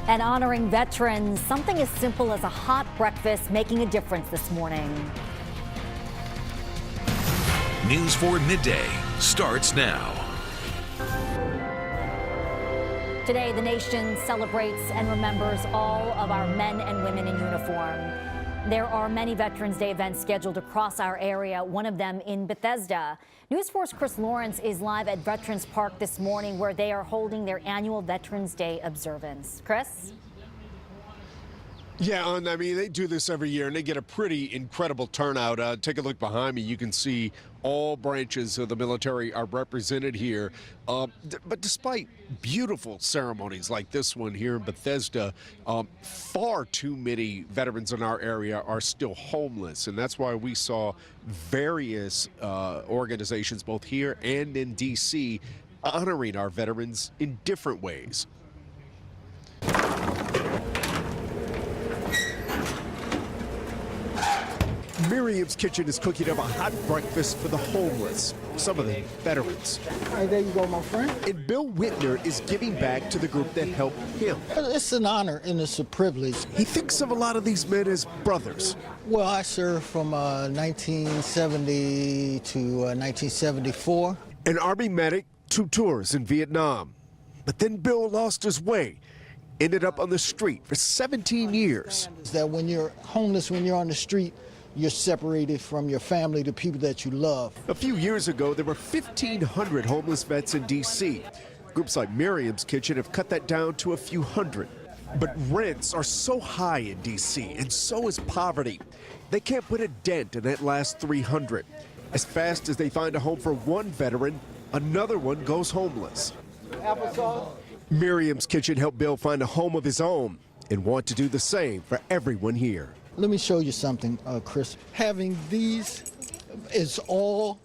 And honoring veterans, something as simple as a hot breakfast making a difference this morning. News 4 Midday starts now. Today, the nation celebrates and remembers all of our men and women in uniform. There are many Veterans Day events scheduled across our area, one of them in Bethesda. News 4's Chris Lawrence is live at Veterans Park this morning, where they are holding their annual Veterans Day observance. Chris? Yeah, and I mean, they do this every year, and they get a pretty incredible turnout. Take a look behind me. You can see all branches of the military are represented here. But despite beautiful ceremonies like this one here in Bethesda, far too many veterans in our area are still homeless. And that's why we saw various organizations, both here and in D.C., honoring our veterans in different ways. Miriam's Kitchen is cooking up a hot breakfast for the homeless, some of the veterans. All right, there you go, my friend. And Bill Whitner is giving back to the group that helped him. It's an honor and it's a privilege. He thinks of a lot of these men as brothers. Well, I served from 1970 to 1974. An Army medic, 2 tours in Vietnam. But then Bill lost his way, ended up on the street for 17 years. Is that when you're homeless, when you're on the street, you're separated from your family, the people that you love. A few years ago, there were 1,500 homeless vets in D.C. Groups like Miriam's Kitchen have cut that down to a few hundred. But rents are so high in D.C., and so is poverty. They can't put a dent in that last 300. As fast as they find a home for one veteran, another one goes homeless. Applesauce? Miriam's Kitchen helped Bill find a home of his own and want to do the same for everyone here. Let me show you something, Chris. Having these is all,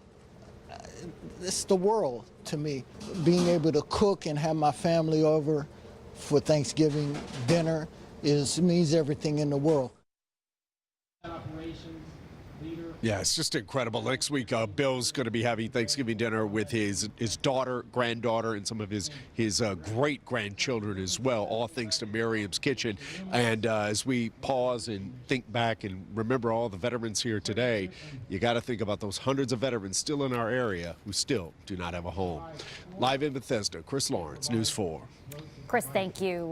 it's the world to me. Being able to cook and have my family over for Thanksgiving dinner means everything in the world. Yeah, it's just incredible. Next week, Bill's going to be having Thanksgiving dinner with his daughter, granddaughter, and some of his great-grandchildren as well, all thanks to Miriam's Kitchen. And as we pause and think back and remember all the veterans here today, you got to think about those hundreds of veterans still in our area who still do not have a home. Live in Bethesda, Chris Lawrence, News 4. Chris, thank you.